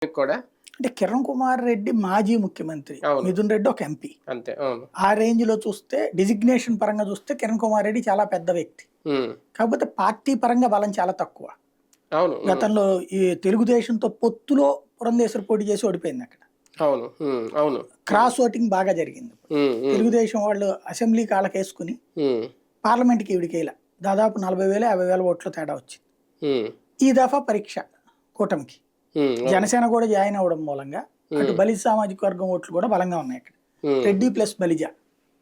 కూడా అంటే కిరణ్ కుమార్ రెడ్డి మాజీ ముఖ్యమంత్రి, అవును. మిథున్ రెడ్డి ఒక ఎంపీ. అంతే. అవును. ఆ రేంజ్ లో చూస్తే డిజిగ్నేషన్ పరంగా చూస్తే కిరణ్ కుమార్ రెడ్డి చాలా పెద్ద వ్యక్తి. ఉమ్. కాకపోతే పార్టీ పరంగా బలం చాలా తక్కువ. అవును. గతంలో ఈ తెలుగుదేశంతో పొత్తులో పురంధేశ్వరి పోటీ చేసి ఓడిపోయింది అక్కడ. అవును. అవును. క్రాస్ ఓటింగ్ బాగా జరిగింది. తెలుగుదేశం వాళ్ళు అసెంబ్లీ కాళ్ళకేసుకుని ఉమ్. పార్లమెంట్కి ఈవిడికేలా దాదాపు 40,000 50,000 ఓట్ల తేడా వచ్చింది. ఉమ్. ఈ దఫా పరీక్ష కూటమికి. జనసేన కూడా జాయిన్ అవ్వడం మూలంగా అటు బలిజ సామాజిక వర్గం ఓట్లు కూడా బలంగా ఉన్నాయి అక్కడ. రెడ్డి ప్లస్ బలిజ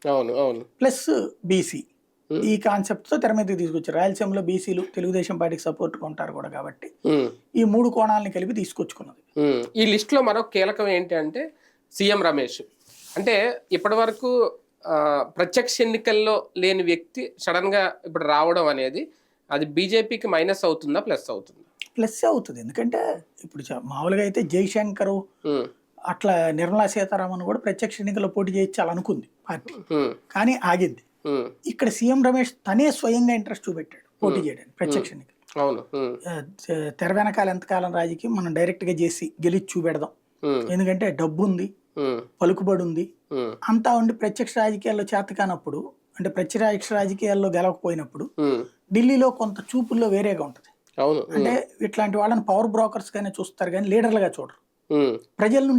అవును. అవును. ప్లస్ బీసీ ఈ కాన్సెప్ట్ తో తెర మీదకి తీసుకొచ్చారు. రాయలసీమలో బీసీలు తెలుగుదేశం పార్టీకి సపోర్ట్ ఉంటారు కూడా కాబట్టి ఈ మూడు కోణాలను కలిపి తీసుకొచ్చుకున్నది. ఈ లిస్ట్ లో మరొక కీలకం ఏంటి అంటే సీఎం రమేష్. అంటే ఇప్పటి వరకు ప్రత్యక్ష ఎన్నికల్లో లేని వ్యక్తి సడన్ గా ఇప్పుడు రావడం అనేది అది బీజేపీకి మైనస్ అవుతుందా ప్లస్ అవుతుందా? ప్లస్ అవుతుంది. ఎందుకంటే ఇప్పుడు మామూలుగా అయితే జైశంకర్ అట్లా నిర్మలా సీతారామన్ కూడా ప్రత్యక్ష ఎన్నికల్లో పోటీ చేయించాలనుకుంది పార్టీ, కానీ ఆగింది. ఇక్కడ సీఎం రమేష్ తనే స్వయంగా ఇంట్రెస్ట్ చూపెట్టాడు పోటీ చేయడానికి ప్రత్యక్ష ఎన్నికలు. తెర వెనకాల ఎంతకాలం రాజకీయం మనం డైరెక్ట్ గా చేసి గెలిచి చూపెడదాం, ఎందుకంటే డబ్బు ఉంది, పలుకుబడి ఉంది, అంతా ఉండి ప్రత్యక్ష రాజకీయాల్లో చేత కానప్పుడు, అంటే ప్రత్యక్ష రాజకీయాల్లో గెలవకపోయినప్పుడు ఢిల్లీలో కొంత చూపుల్లో వేరేగా ఉంటది. అంటే ఇట్లాంటి వాళ్ళని పవర్ బ్రోకర్స్ గానే చూస్తారు కానీ లీడర్లుగా చూడరు. ప్రజల నుండి